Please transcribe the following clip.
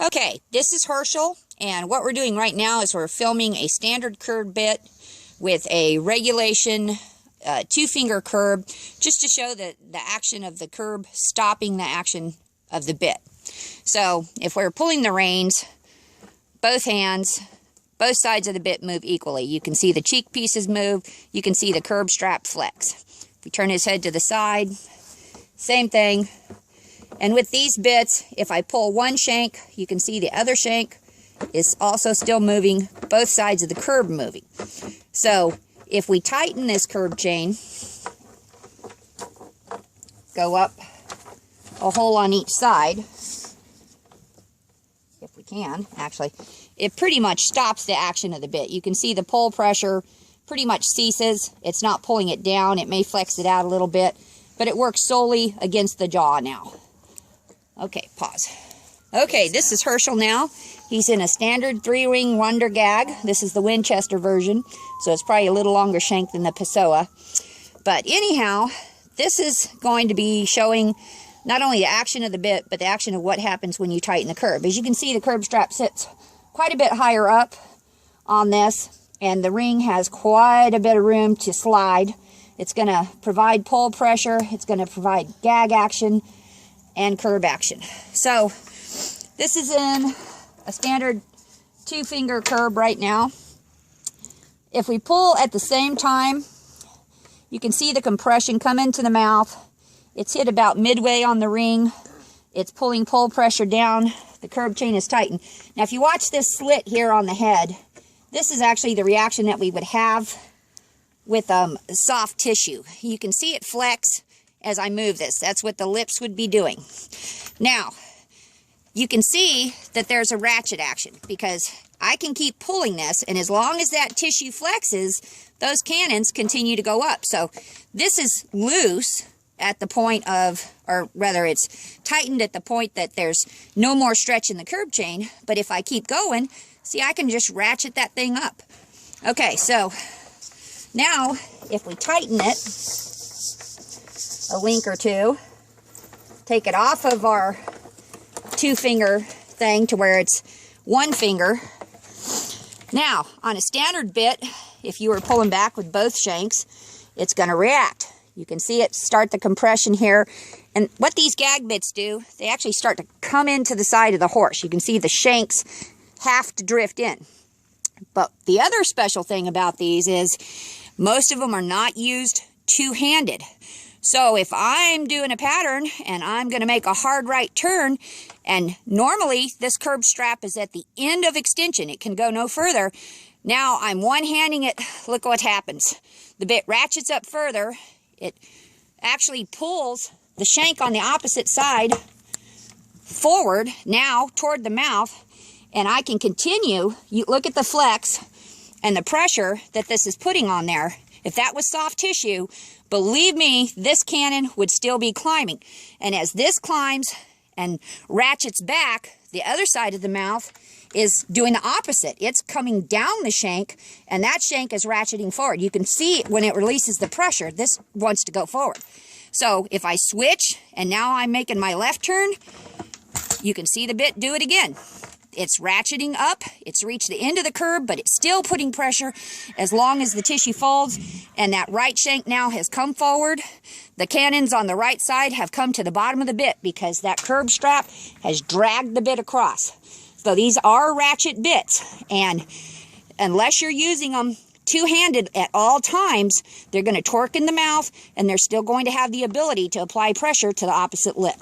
Okay, this is Herschel, and what we're doing right now is we're filming a standard curb bit with a regulation two-finger curb, just to show the action of the curb stopping the action of the bit. So if we're pulling the reins, both hands, both sides of the bit move equally. You can see the cheek pieces move, you can see the curb strap flex. If we turn his head to the side, same thing. And with these bits, if I pull one shank, you can see the other shank is also still moving, both sides of the curb moving. So if we tighten this curb chain, go up a hole on each side, if we can, actually, it pretty much stops the action of the bit. You can see the pull pressure pretty much ceases. It's not pulling it down. It may flex it out a little bit, but it works solely against the jaw now. Okay, pause. Okay, this is Herschel now. He's in a standard 3-ring Wonder Gag. This is the Winchester version, so it's probably a little longer shank than the Pessoa. But anyhow, this is going to be showing not only the action of the bit, but the action of what happens when you tighten the curb. As you can see, the curb strap sits quite a bit higher up on this, and the ring has quite a bit of room to slide. It's going to provide pull pressure. It's going to provide gag action and curb action. So this is in a standard 2-finger curb right now. If we pull at the same time, you can see the compression come into the mouth. It's hit about midway on the ring. It's pulling pull pressure down. The curb chain is tightened. Now if you watch this slit here on the head, this is actually the reaction that we would have with soft tissue. You can see it flex as I move this. That's what the lips would be doing. Now, you can see that there's a ratchet action because I can keep pulling this, and as long as that tissue flexes, those cannons continue to go up. So this is loose at the point of, or rather it's tightened at the point that there's no more stretch in the curb chain, but if I keep going, see, I can just ratchet that thing up. Okay, so now if we tighten it a link or two, take it off of our 2-finger thing to where it's 1 finger. Now, on a standard bit, if you were pulling back with both shanks, it's going to react. You can see it start the compression here. And what these gag bits do, they actually start to come into the side of the horse. You can see the shanks have to drift in. But the other special thing about these is most of them are not used two-handed. So if I'm doing a pattern and I'm going to make a hard right turn, and normally this curb strap is at the end of extension, it can go no further. Now I'm one-handing it, look what happens. The bit ratchets up further, it actually pulls the shank on the opposite side forward, now toward the mouth, and I can continue. You look at the flex and the pressure that this is putting on there. If that was soft tissue, believe me, this cannon would still be climbing. And as this climbs and ratchets back, the other side of the mouth is doing the opposite. It's coming down the shank, and that shank is ratcheting forward. You can see when it releases the pressure, this wants to go forward. So if I switch, and now I'm making my left turn, you can see the bit do it again. It's ratcheting up, it's reached the end of the curb, but it's still putting pressure as long as the tissue folds, and that right shank now has come forward. The cannons on the right side have come to the bottom of the bit because that curb strap has dragged the bit across. So these are ratchet bits, and unless you're using them two-handed at all times, they're going to torque in the mouth, and they're still going to have the ability to apply pressure to the opposite lip.